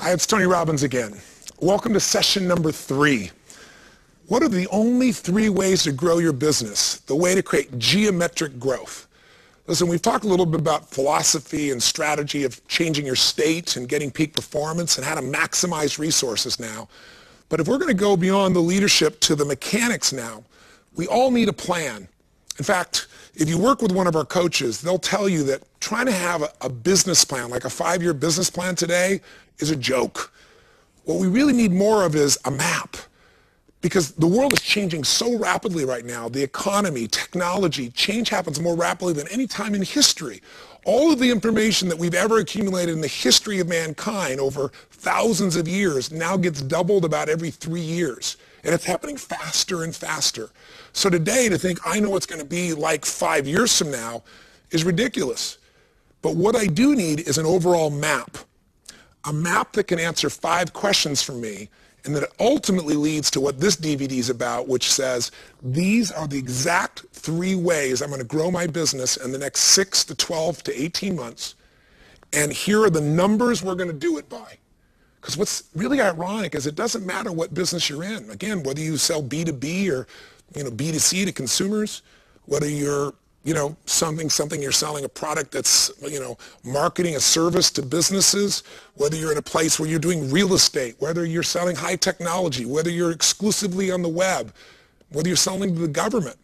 Hi, it's Tony Robbins again. Welcome to session number 3. What are the only 3 ways to grow your business? The way to create geometric growth. Listen, we've talked a little bit about philosophy and strategy of changing your state and getting peak performance and how to maximize resources now. But if we're going to go beyond the leadership to the mechanics now, we all need a plan. In fact, if you work with one of our coaches, they'll tell you that trying to have a business plan, like a 5-year business plan today, is a joke. What we really need more of is a map. Because the world is changing so rapidly right now. The economy, technology, change happens more rapidly than any time in history. All of the information that we've ever accumulated in the history of mankind over thousands of years now gets doubled about every 3 years. And it's happening faster and faster. So today, to think I know what's going to be like 5 years from now is ridiculous. But what I do need is an overall map. A map that can answer 5 questions for me, and that ultimately leads to what this DVD is about, which says, these are the exact 3 ways I'm going to grow my business in the next 6 to 12 to 18 months. And here are the numbers we're going to do it by. Because what's really ironic is it doesn't matter what business you're in. Again, whether you sell B2B or B2C to consumers, whether you're something you're selling a product that's marketing a service to businesses, whether you're in a place where you're doing real estate, whether you're selling high technology, whether you're exclusively on the web, whether you're selling to the government.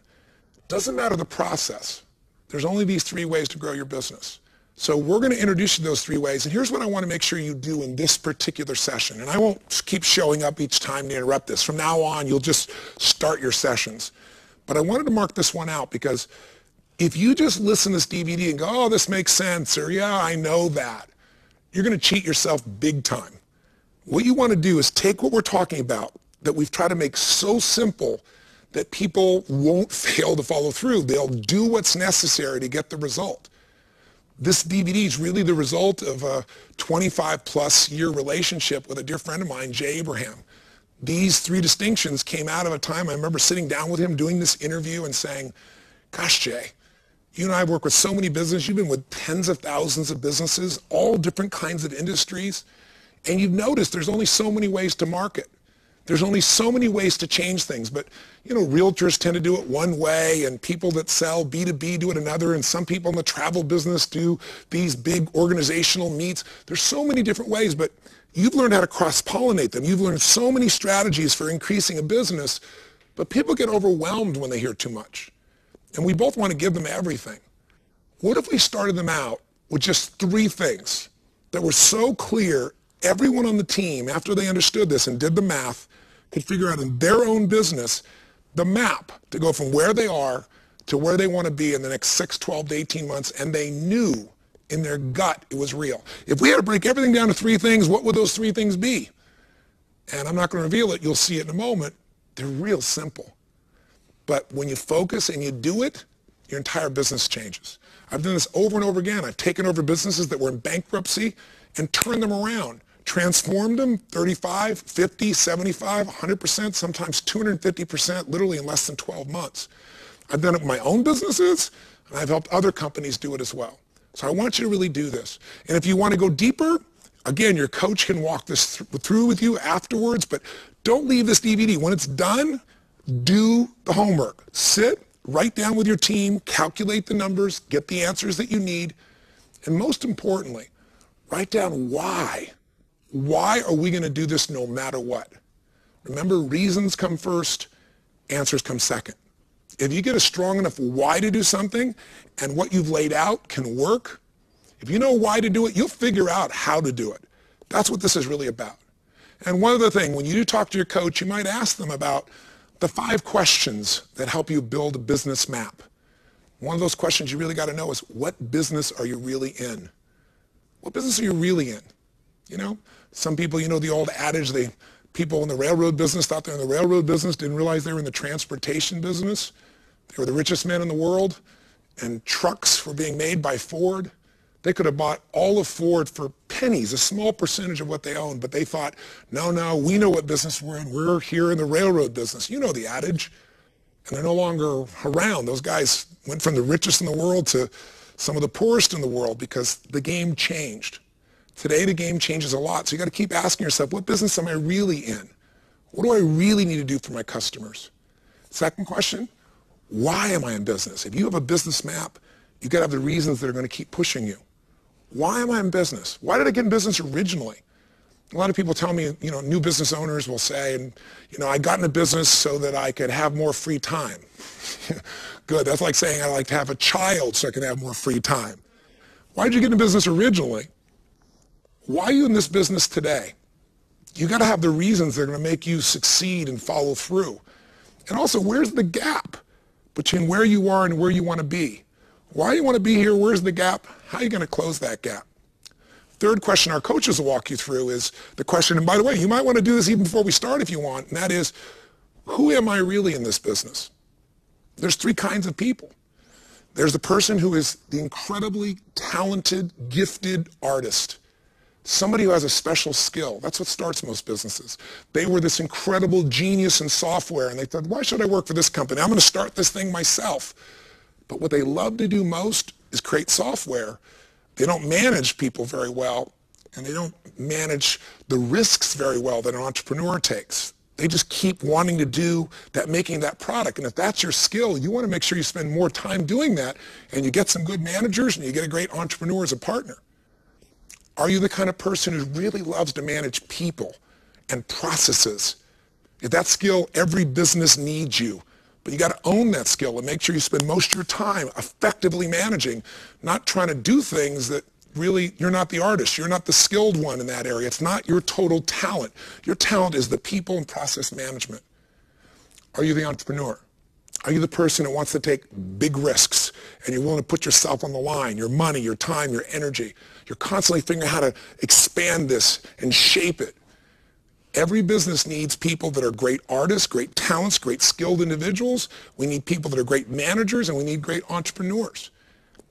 Doesn't matter the process. There's only these 3 ways to grow your business. So we're going to introduce you to those 3 ways, and here's what I want to make sure you do in this particular session. And I won't keep showing up each time to interrupt this. From now on, you'll just start your sessions. But I wanted to mark this one out because if you just listen to this DVD and go, oh, this makes sense, or yeah, I know that, you're going to cheat yourself big time. What you want to do is take what we're talking about that we've tried to make so simple that people won't fail to follow through. They'll do what's necessary to get the result. This DVD is really the result of a 25-plus year relationship with a dear friend of mine, Jay Abraham. These 3 distinctions came out of a time I remember sitting down with him doing this interview and saying, gosh, Jay, you and I work with so many businesses. You've been with tens of thousands of businesses, all different kinds of industries, and you've noticed there's only so many ways to market. There's only so many ways to change things, but realtors tend to do it one way, and people that sell B2B do it another, and some people in the travel business do these big organizational meets. There's so many different ways, but you've learned how to cross-pollinate them. You've learned so many strategies for increasing a business, but people get overwhelmed when they hear too much. And we both want to give them everything. What if we started them out with just 3 things that were so clear, everyone on the team, after they understood this and did the math, could figure out in their own business the map to go from where they are to where they want to be in the next 6, 12 to 18 months, and they knew in their gut it was real. If we had to break everything down to 3 things, what would those 3 things be? And I'm not going to reveal it. You'll see it in a moment. They're real simple. But when you focus and you do it, your entire business changes. I've done this over and over again. I've taken over businesses that were in bankruptcy and turned them around. Transformed them 35, 50, 75, 100%, sometimes 250%, literally in less than 12 months. I've done it with my own businesses, and I've helped other companies do it as well. So I want you to really do this. And if you want to go deeper, again, your coach can walk this through with you afterwards, but don't leave this DVD. When it's done, do the homework. Sit, write down with your team, calculate the numbers, get the answers that you need, and most importantly, write down why. Why are we going to do this no matter what? Remember, reasons come first, answers come second. If you get a strong enough why to do something and what you've laid out can work, if you know why to do it, you'll figure out how to do it. That's what this is really about. And one other thing, when you do talk to your coach, you might ask them about the 5 questions that help you build a business map. One of those questions you really got to know is, what business are you really in? What business are you really in? Some people, the old adage, people in the railroad business thought they were in the railroad business, didn't realize they were in the transportation business. They were the richest men in the world, and trucks were being made by Ford. They could have bought all of Ford for pennies, a small percentage of what they owned, but they thought, no, we know what business we're in. We're here in the railroad business. You know the adage. And they're no longer around. Those guys went from the richest in the world to some of the poorest in the world because the game changed. Today, the game changes a lot, so you got to keep asking yourself, what business am I really in? What do I really need to do for my customers? Second question, why am I in business? If you have a business map, you got to have the reasons that are going to keep pushing you. Why am I in business? Why did I get in business originally? A lot of people tell me, new business owners will say, I got into business so that I could have more free time. Good, that's like saying I like to have a child so I can have more free time. Why did you get into business originally? Why are you in this business today? You got to have the reasons that are going to make you succeed and follow through. And also, where's the gap between where you are and where you want to be? Why do you want to be here? Where's the gap? How are you going to close that gap? Third question our coaches will walk you through is the question, and by the way, you might want to do this even before we start if you want, and that is, who am I really in this business? There's three kinds of people. There's the person who is the incredibly talented, gifted artist. Somebody who has a special skill. That's what starts most businesses. They were this incredible genius in software, and they thought, why should I work for this company? I'm going to start this thing myself. But what they love to do most is create software. They don't manage people very well, and they don't manage the risks very well that an entrepreneur takes. They just keep wanting to do that, making that product. And if that's your skill, you want to make sure you spend more time doing that, and you get some good managers, and you get a great entrepreneur as a partner. Are you the kind of person who really loves to manage people and processes? If that skill, every business needs you. But you got to own that skill and make sure you spend most of your time effectively managing, not trying to do things that really, you're not the artist. You're not the skilled one in that area. It's not your total talent. Your talent is the people and process management. Are you the entrepreneur? Are you the person that wants to take big risks and you're willing to put yourself on the line, your money, your time, your energy? You're constantly figuring out how to expand this and shape it. Every business needs people that are great artists, great talents, great skilled individuals. We need people that are great managers, and we need great entrepreneurs.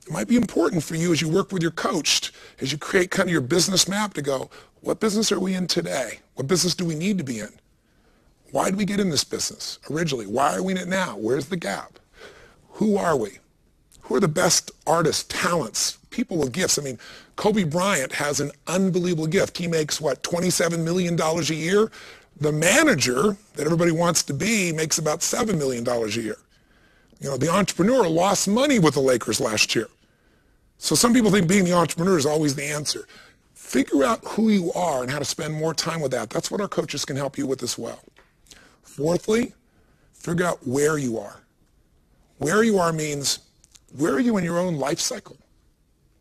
It might be important for you as you work with your coach, as you create kind of your business map to go, what business are we in today? What business do we need to be in? Why did we get in this business originally? Why are we in it now? Where's the gap? Who are we? Who are the best artists, talents, people with gifts? I mean, Kobe Bryant has an unbelievable gift. He makes, what, $27 million a year? The manager that everybody wants to be makes about $7 million a year. The entrepreneur lost money with the Lakers last year. So some people think being the entrepreneur is always the answer. Figure out who you are and how to spend more time with that. That's what our coaches can help you with as well. Fourthly, figure out where you are. Where you are means, where are you in your own life cycle?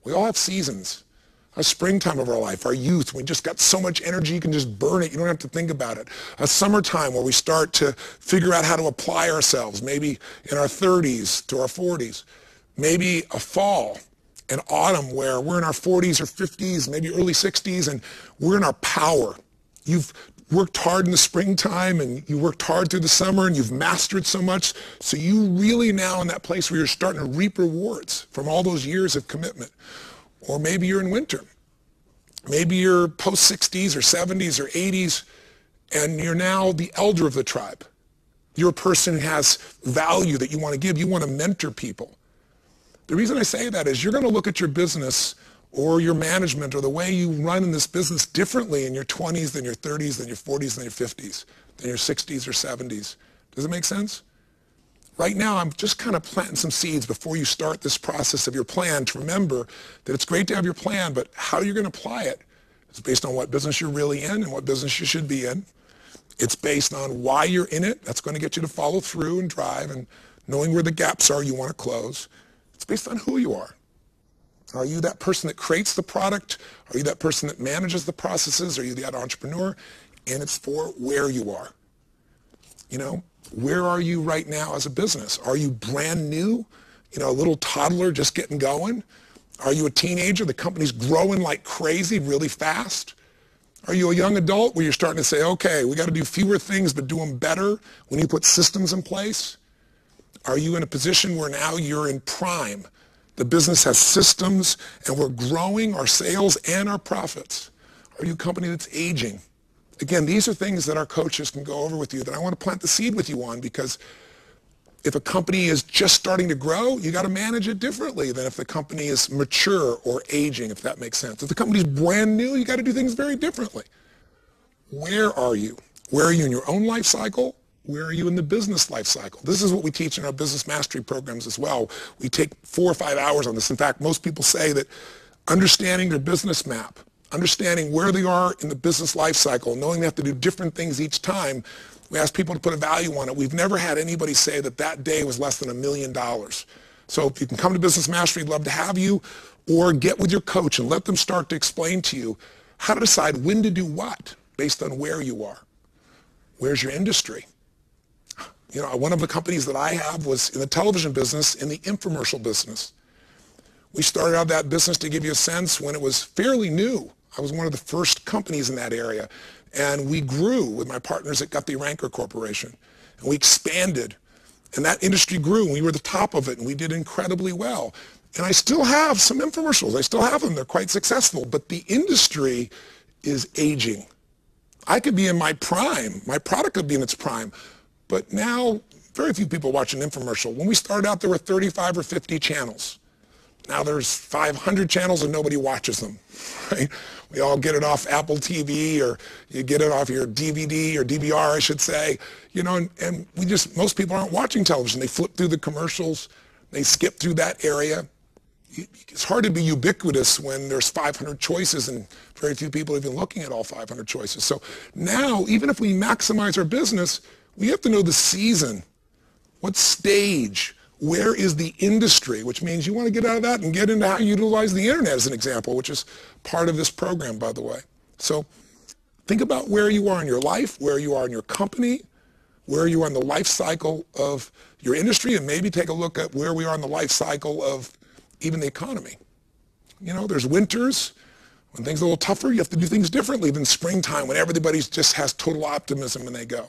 We all have seasons. A springtime of our life, our youth, we just got so much energy, you can just burn it. You don't have to think about it. A summertime where we start to figure out how to apply ourselves, maybe in our 30s to our 40s. Maybe a fall, an autumn where we're in our 40s or 50s, maybe early 60s, and we're in our power. You've worked hard in the springtime, and you worked hard through the summer, and you've mastered so much, so you really now in that place where you're starting to reap rewards from all those years of commitment. Or maybe you're in winter. Maybe you're post-60s or 70s or 80s, and you're now the elder of the tribe. You're a person who has value that you want to give. You want to mentor people. The reason I say that is you're going to look at your business or your management or the way you run in this business differently in your 20s than your 30s, than your 40s, than your 50s, than your 60s or 70s. Does it make sense? Right now, I'm just kind of planting some seeds before you start this process of your plan to remember that it's great to have your plan, but how you're going to apply it is based on what business you're really in and what business you should be in. It's based on why you're in it. That's going to get you to follow through and drive and knowing where the gaps are you want to close. It's based on who you are. Are you that person that creates the product? Are you that person that manages the processes? Are you that entrepreneur? And it's for where you are. Where are you right now as a business? Are you brand new? A little toddler just getting going? Are you a teenager? The company's growing like crazy, really fast? Are you a young adult where you're starting to say, okay, we got to do fewer things but do them better when you put systems in place? Are you in a position where now you're in prime? The business has systems and we're growing our sales and our profits. Are you a company that's aging? Again, these are things that our coaches can go over with you that I want to plant the seed with you on, because if a company is just starting to grow, you got to manage it differently than if the company is mature or aging, if that makes sense. If the company's brand new, you got to do things very differently. Where are you? Where are you in your own life cycle? Where are you in the business life cycle? This is what we teach in our business mastery programs as well. We take 4 or 5 hours on this. In fact, most people say that understanding their business map, understanding where they are in the business life cycle, knowing they have to do different things each time, we ask people to put a value on it. We've never had anybody say that that day was less than $1 million. So if you can come to Business Mastery, we'd love to have you, or get with your coach and let them start to explain to you how to decide when to do what based on where you are. Where's your industry? You know, one of the companies that I have was in the television business, in the infomercial business. We started out that business, to give you a sense, when it was fairly new. I was one of the first companies in that area. And we grew with my partners at Guthrie Ranker Corporation. And we expanded. And that industry grew. And we were the top of it. And we did incredibly well. And I still have some infomercials. I still have them. They're quite successful. But the industry is aging. I could be in my prime. My product could be in its prime. But now, very few people watch an infomercial. When we started out, there were 35 or 50 channels. Now there's 500 channels and nobody watches them, right? We all get it off Apple TV, or you get it off your DVD or DVR, I should say. You know, and most people aren't watching television. They flip through the commercials. They skip through that area. It's hard to be ubiquitous when there's 500 choices and very few people even looking at all 500 choices. So now, even if we maximize our business, we have to know the season, what stage, where is the industry, which means you want to get out of that and get into how you utilize the internet as an example, which is part of this program, by the way. So think about where you are in your life, where you are in your company, where you are in the life cycle of your industry, and maybe take a look at where we are in the life cycle of even the economy. You know, there's winters. When things are a little tougher, you have to do things differently than springtime when everybody just has total optimism and they go.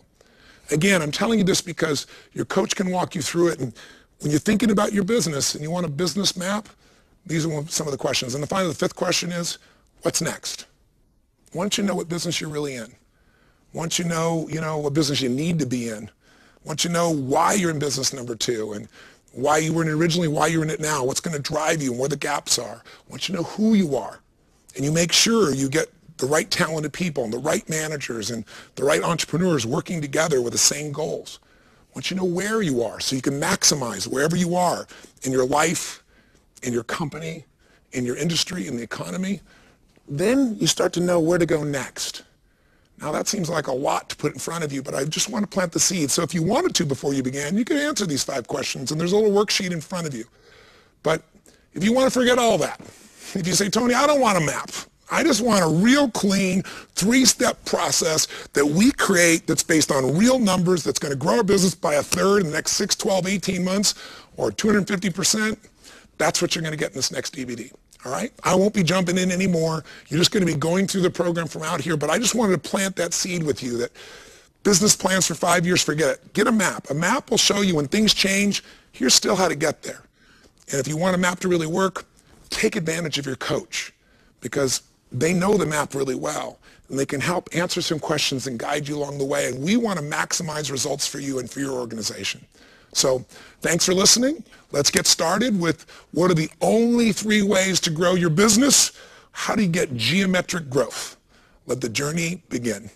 Again, I'm telling you this because your coach can walk you through it. And when you're thinking about your business and you want a business map, these are some of the questions. And finally, the fifth question is, what's next? Once you know what business you're really in, once you know what business you need to be in, once you know why you're in business number 2 and why you were in it originally, why you're in it now, what's going to drive you and where the gaps are, once you know who you are, and you make sure you get the right talented people and the right managers and the right entrepreneurs working together with the same goals. Once you know where you are, so you can maximize wherever you are in your life, in your company, in your industry, in the economy, then you start to know where to go next. Now that seems like a lot to put in front of you, but I just want to plant the seed. So if you wanted to before you began, you could answer these 5 questions, and there's a little worksheet in front of you. But if you want to forget all that, if you say, Tony, I don't want a map. I just want a real clean 3-step process that we create that's based on real numbers, that's going to grow our business by 1/3 in the next 6, 12, 18 months, or 250%. That's what you're going to get in this next DVD. All right? I won't be jumping in anymore. You're just going to be going through the program from out here, but I just wanted to plant that seed with you that business plans for 5 years, forget it. Get a map. A map will show you when things change, here's still how to get there. And if you want a map to really work, take advantage of your coach, because they know the map really well, and they can help answer some questions and guide you along the way. And we want to maximize results for you and for your organization. So thanks for listening. Let's get started with what are the only 3 ways to grow your business. How do you get geometric growth? Let the journey begin.